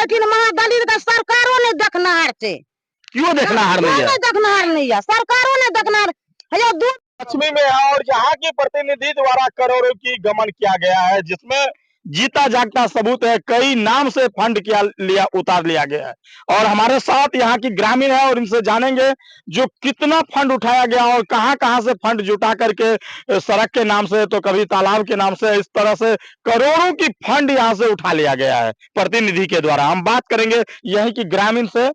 लेकिन महादलित का सरकारों ने देखनहार से क्यों देखनहार नहीं है? देखनहार नहीं है, सरकारों ने देखनहार पश्चिमी में है और यहाँ के प्रतिनिधि द्वारा करोड़ों की गमन किया गया है, जिसमें जीता जागता सबूत है। कई नाम से फंड उतार लिया गया है और हमारे साथ यहाँ की ग्रामीण है और इनसे जानेंगे जो कितना फंड उठाया गया और कहां से फंड जुटा करके सड़क के नाम से तो कभी तालाब के नाम से, इस तरह से करोड़ों की फंड यहाँ से उठा लिया गया है प्रतिनिधि के द्वारा। हम बात करेंगे यही की ग्रामीण से।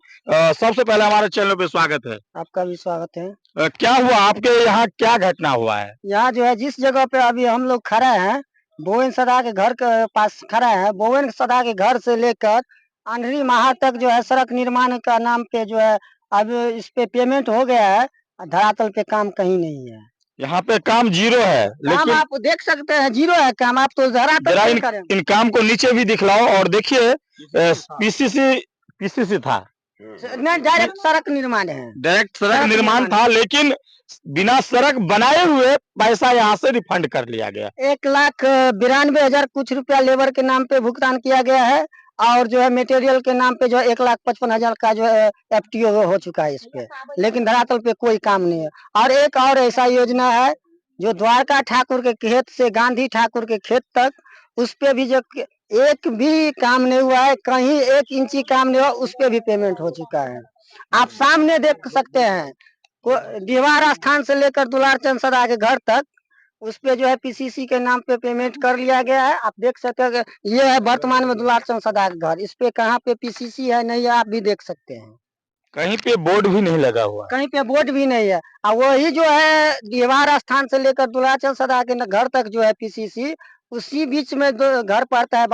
सबसे पहले हमारे चैनल पे स्वागत है। आपका भी स्वागत है। क्या हुआ आपके यहाँ, क्या घटना हुआ है? यहाँ जो है जिस जगह पे अभी हम लोग खड़े हैं, बोवेन सदा के घर के पास खड़े हैं। बोवेन सदा के घर से लेकर आंधरी महार तक जो है सड़क निर्माण का नाम पे जो है अब इस पे पेमेंट हो गया है, धरातल पे काम कहीं नहीं है। यहाँ पे काम जीरो है, लेकिन आप देख सकते हैं जीरो है काम। आप तो धरातल पे इन काम को नीचे भी दिखलाओ और देखिए पीसीसी था नहीं, डायरेक्ट सड़क निर्माण है। डायरेक्ट सड़क निर्माण था, लेकिन बिना सड़क बनाए हुए पैसा यहाँ से रिफंड कर लिया गया। 1,92,000 कुछ रुपया लेबर के नाम पे भुगतान किया गया है और जो है मटेरियल के नाम पे जो 1,55,000 का जो है FTO हो चुका है इस पे, लेकिन धरातल पे कोई काम नहीं है। और एक और ऐसा योजना है जो द्वारका ठाकुर के खेत से गांधी ठाकुर के खेत तक, उस पे भी जो एक भी काम नहीं हुआ है, कहीं 1 इंची काम नहीं हुआ, उस पे भी पेमेंट हो चुका है। आप सामने देख सकते हैं, दीवार स्थान से लेकर दुलारचंद सदा के घर तक उस पे जो है PCC के नाम पे पेमेंट कर लिया गया है। आप देख सकते हैं ये है वर्तमान में दुलारचंद सदा का घर। इस पे कहाँ पे PCC है नहीं है आप भी देख सकते हैं। कहीं पे बोर्ड भी नहीं लगा हुआ, कहीं पे बोर्ड भी नहीं है। और वही जो है दीवार स्थान से लेकर दुलारचंद सदा के घर तक जो है PCC, उसी बीच में घर पड़ता है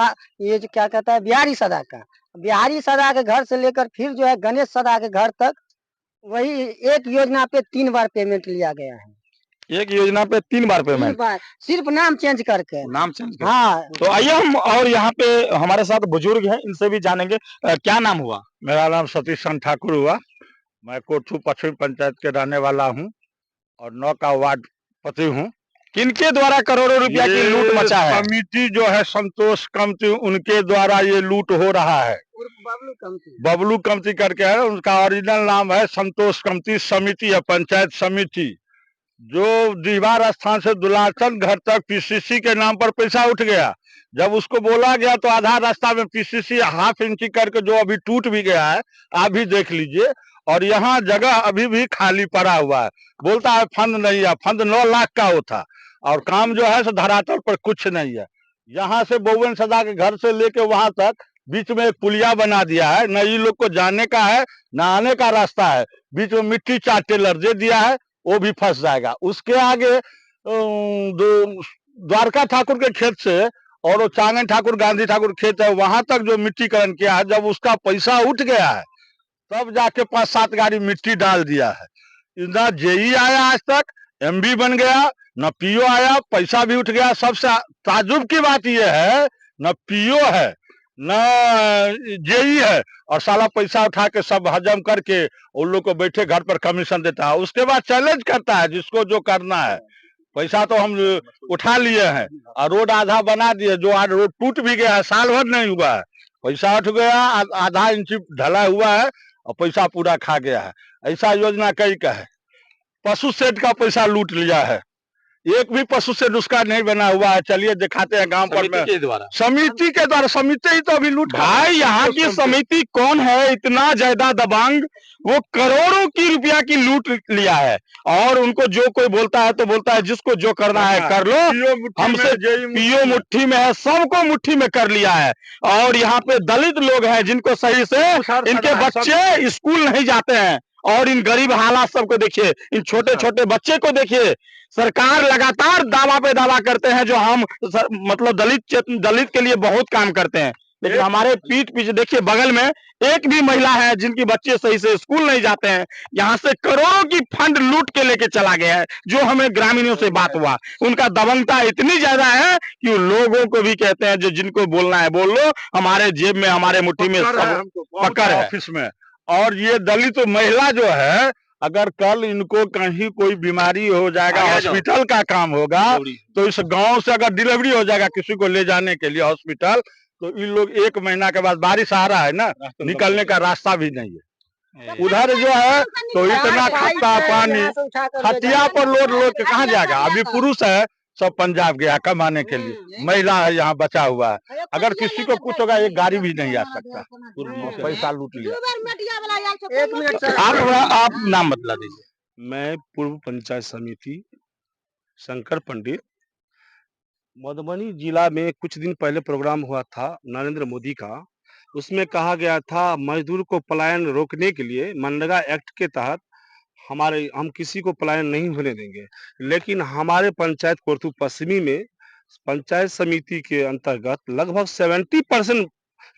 ये जो क्या कहता है बिहारी सदा का। बिहारी सदा के घर से लेकर फिर जो है गणेश सदा के घर तक वही एक योजना पे 3 बार पेमेंट लिया गया है। एक योजना पे 3 बार पेमेंट, सिर्फ नाम चेंज करके। हाँ, तो आइए हम और यहाँ पे हमारे साथ बुजुर्ग हैं, इनसे भी जानेंगे। क्या नाम हुआ? मेरा नाम सतीश चंद्र ठाकुर हुआ। मैं कोठू पश्चिम पंचायत के रहने वाला हूँ और 9 का वार्ड पति हूँ। किनके द्वारा करोड़ों रुपया की लूट मचा है? समिति जो है संतोष कमती, उनके द्वारा ये लूट हो रहा है। बबलू कमती करके है, उनका ओरिजिनल नाम है संतोष कमती। समिति है, पंचायत समिति, जो दीवार स्थान से दुलारचंद घर तक PCC के नाम पर पैसा उठ गया। जब उसको बोला गया तो आधा रास्ता में PCC ½ इंची करके जो अभी टूट भी गया है, आप भी देख लीजिए। और यहाँ जगह अभी भी खाली पड़ा हुआ है। बोलता है फंड नहीं है, फंड 9 लाख का होता और काम जो है सो धरातल पर कुछ नहीं है। यहाँ से बोवेन सदा के घर से लेके वहां तक बीच में एक पुलिया बना दिया है, न ये लोग को जाने का है न आने का रास्ता है। बीच में मिट्टी 4 टेलर दे दिया है, वो भी फंस जाएगा। उसके आगे द्वारका ठाकुर के खेत से और वो चांगन ठाकुर गांधी ठाकुर खेत है, वहां तक जो मिट्टीकरण किया है, जब उसका पैसा उठ गया है तब जाके 5-7 गाड़ी मिट्टी डाल दिया है। ना JE आया आज तक, MB बन गया, न PO आया, पैसा भी उठ गया। सबसे ताजुब की बात यह है न PO है न JE है, और साला पैसा उठा के सब हजम करके उन लोग को बैठे घर पर कमीशन देता है। उसके बाद चैलेंज करता है जिसको जो करना है। पैसा तो हम उठा लिए हैं और रोड आधा बना दिए, जो आज रोड टूट भी गया है, साल भर नहीं हुआ है, पैसा उठ गया, आधा इंची ढला हुआ है और पैसा पूरा खा गया है। ऐसा योजना कई का है। पशु शेड का पैसा लूट लिया है, एक भी पशु शेड उसका नहीं बना हुआ है। चलिए दिखाते हैं गांव पर में समिति के द्वारा। समिति ही तो अभी लूट। भाई यहाँ की समिति कौन है इतना ज्यादा दबंग, वो करोड़ों की रुपया की लूट लिया है। और उनको जो कोई बोलता है तो बोलता है जिसको जो करना है कर लो, हमसे PO मुट्ठी में है, सबको मुट्ठी में कर लिया है। और यहाँ पे दलित लोग हैं जिनको सही से इनके बच्चे स्कूल नहीं जाते हैं। और इन गरीब हालात सबको देखिए, इन छोटे छोटे बच्चे को देखिए। सरकार लगातार दावा पे दावा करते हैं जो हम मतलब दलित के लिए बहुत काम करते हैं, लेकिन हमारे पीठ पीछे देखिए बगल में एक भी महिला है जिनकी बच्चे सही से स्कूल नहीं जाते हैं। यहाँ से करोड़ों की फंड लूट के लेके चला गया है। जो हमें ग्रामीणों से बात हुआ, उनका दबंगता इतनी ज्यादा है कि लोगों को भी कहते हैं जो जिनको बोलना है बोल लो, हमारे जेब में हमारे मुट्ठी में पकड़ है ऑफिस में। और ये दलित महिला जो है, अगर कल इनको कहीं कोई बीमारी हो जाएगा, हॉस्पिटल का काम होगा, तो इस गांव से अगर डिलीवरी हो जाएगा किसी को ले जाने के लिए हॉस्पिटल, तो इन लोग 1 महीना के बाद बारिश आ रहा है ना, निकलने का रास्ता भी नहीं है। उधर जो है तो इतना खट्टा पानी, खटिया पर लोड लोड के कहाँ जाएगा। अभी पुरुष है सब पंजाब गया कमाने के लिए, महिला है यहाँ बचा हुआ है। अगर किसी को कुछ होगा एक गाड़ी भी नहीं आ सकता, पैसा लूट लिया। एक मिनट सर, आप नाम बतला दीजिए। मैं पूर्व पंचायत समिति शंकर पंडित। मधुबनी जिला में कुछ दिन पहले प्रोग्राम हुआ था नरेंद्र मोदी का। उसमें कहा गया था मजदूर को पलायन रोकने के लिए मनरेगा एक्ट के तहत हम किसी को पलायन नहीं होने देंगे। लेकिन हमारे पंचायत कोरथू पश्चिमी में पंचायत समिति के अंतर्गत लगभग 70%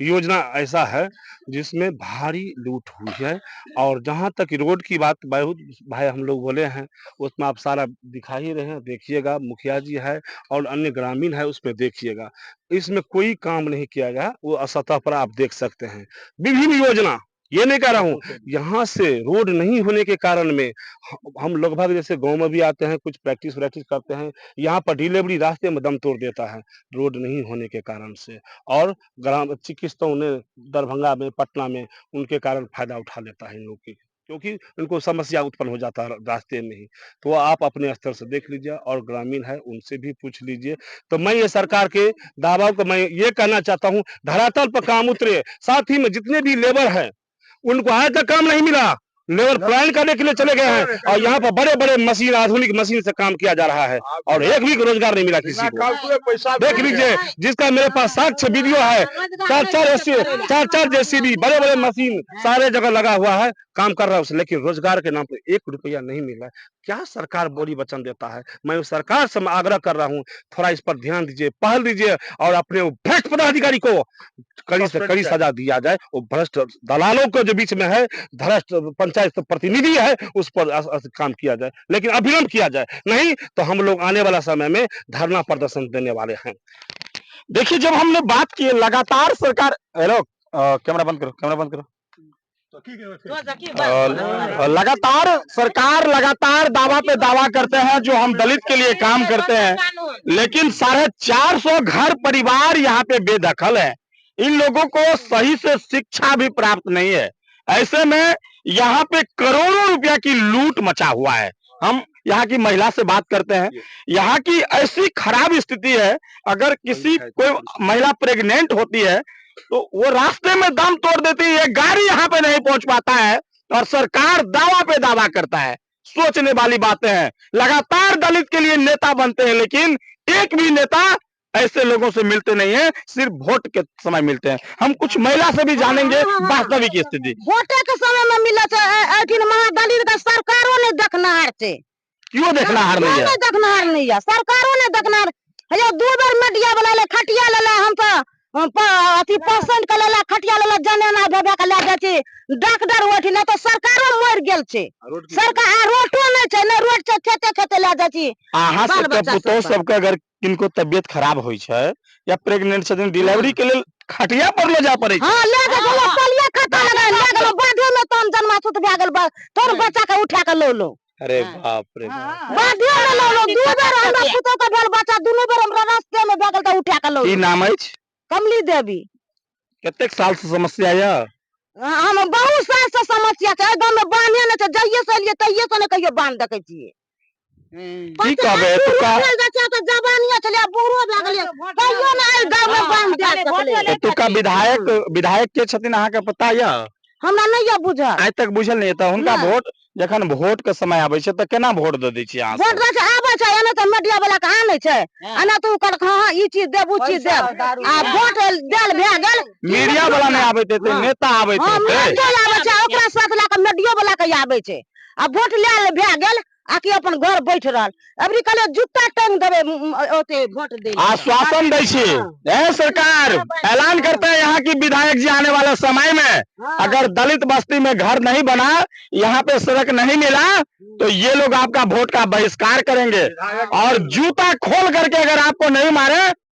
योजना ऐसा है जिसमें भारी लूट हुई है। और जहां तक रोड की बात बहुत भाई हम लोग बोले हैं, उसमें आप सारा दिखा ही रहे हैं, देखिएगा। मुखिया जी है और अन्य ग्रामीण है, उसमें देखिएगा। इसमें कोई काम नहीं किया गया, वो सतह पर आप देख सकते हैं। विभिन्न योजना, ये नहीं कह रहा हूँ, यहाँ से रोड नहीं होने के कारण में हम लगभग जैसे गांव में भी आते हैं, कुछ प्रैक्टिस करते हैं, यहाँ पर डिलीवरी रास्ते में दम तोड़ देता है रोड नहीं होने के कारण से। और ग्राम चिकित्सकों ने दरभंगा में, पटना में उनके कारण फायदा उठा लेता है इन लोग की, क्योंकि उनको समस्या उत्पन्न हो जाता है रास्ते में ही। तो आप अपने स्तर से देख लीजिए और ग्रामीण है उनसे भी पूछ लीजिए। तो मैं ये सरकार के दावाओं को मैं ये कहना चाहता हूँ, धरातल पर काम उतरे। साथ ही में जितने भी लेबर है उनको आज तक काम नहीं मिला, लेबर प्लान करने के लिए चले गए हैं और यहाँ पर बड़े बड़े मशीन, आधुनिक मशीन से काम किया जा रहा है और एक भी रोजगार नहीं मिला किसी को। देख लीजिए, जिसका मेरे पास साक्ष्य वीडियो है, चार जेसीबी, बड़े बड़े मशीन सारे जगह लगा हुआ है, काम कर रहा है उसे, लेकिन रोजगार के नाम पे 1 रुपया नहीं मिल रहा है। क्या सरकार बोली वचन देता है। मैं सरकार से आग्रह कर रहा हूँ, थोड़ा इस पर ध्यान दीजिए, पहल दीजिए और अपने भ्रष्ट पदाधिकारी को कड़ी से कड़ी सजा दिया जाए। वो भ्रष्ट दलालों के जो बीच में है, भ्रष्ट पंचायत प्रतिनिधि है, उस पर काम किया जाए, लेकिन अविलंब किया जाए, नहीं तो हम लोग आने वाला समय में धरना प्रदर्शन देने वाले हैं। देखिए, जब हमने बात की लगातार सरकार, हेलो कैमरा बंद करो। लगातार सरकार लगातार दावा पे दावा करते हैं जो हम दलित के लिए काम करते हैं, लेकिन 450 घर परिवार यहाँ पे बेदखल है। इन लोगों को सही से शिक्षा भी प्राप्त नहीं है। ऐसे में यहाँ पे करोड़ों रुपया की लूट मचा हुआ है। हम यहाँ की महिला से बात करते हैं। यहाँ की ऐसी खराब स्थिति है, अगर कोई महिला प्रेग्नेंट होती है तो वो रास्ते में दम तोड़ देती है, गाड़ी यहाँ पे नहीं पहुंच पाता है और सरकार दावा पे दावा करता है। सोचने वाली बातें हैं। लगातार दलित के लिए नेता बनते हैं, लेकिन एक भी नेता ऐसे लोगों से मिलते नहीं है, सिर्फ वोट के समय मिलते हैं। हम कुछ महिला से भी जानेंगे वास्तविक स्थिति। वोटे के समय में मिला दलित का सरकारों ने देखनार से, क्यों देखनार नहीं है? देखनार नहीं है, सरकारों ने देखनार। 2 बार मीडिया वाला ले खटिया ले हम तो अथी पेशेंट के लेला खटिया लेला जाने ना भेबे के ले जाय छी, डॉक्टर उठी ना तो सरकारों मर गेल छै। सरकार रोडो नहीं छै, ना रोड छै, खेते ले जाय छी। अहाँ सबके पुतोह सबके अगर किनको तबियत खराब होई छै या प्रेग्नेंट छथिन, डिलीवरी के लिए खटिया पर ले जा पड़े छै। हां, ले गेलो पलिया खाता लगा ले गेलो, बाधे में तन जन्मासुत भ गेल, तोर बच्चा के उठा के लो। अरे बाप रे बाप, बाधे में लो 2 बार हमरा पुतोह के भेल बच्चा, दुनू बार हमरा रास्ते में भ गेल त उठा के लो। की नाम अछि? कमली देवी। कतेक साल से समस्या है? हम बहुत साल से समस्या छै, गांव में बांधे न छै, जइए से लिए तइए से न कहियो बांध देखे छियै। की कहबे तुका तो जवानिया चले बूढ़ो भ गेलिए, कहियो न आई गांव में बांध दे सकले। तुका विधायक के छथिन, अहाँ के पता या? हमरा नहीं या बुझल, आज तक बुझल नहीं त हुनका वोट जखन वोट के समय आबै छै त केना वोट द दै छी अहाँ? वोट द छै आबै छै, एने त मीडिया वाला के आनै छै, एने तू कर हां ई चीज देब उ चीज देब, आ वोट देल भ गेल। मीडिया वाला नहीं आबै ते नेता आबै ते। हां, मीडिया आबै छै, ओकरा साथ ला के मीडिया वाला के आबै छै, आ वोट लेल भ गेल आकि अपन घर बैठ रहल। अबरी कले जुत्ता टांग देबे ओते वोट दे, आश्वासन दै छी। सरकार ऐलान करते हैं यहाँ की विधायक जी आने वाले समय में अगर दलित बस्ती में घर नहीं बना, यहाँ पे सड़क नहीं मिला, तो ये लोग आपका वोट का बहिष्कार करेंगे और जूता खोल करके अगर आपको नहीं मारे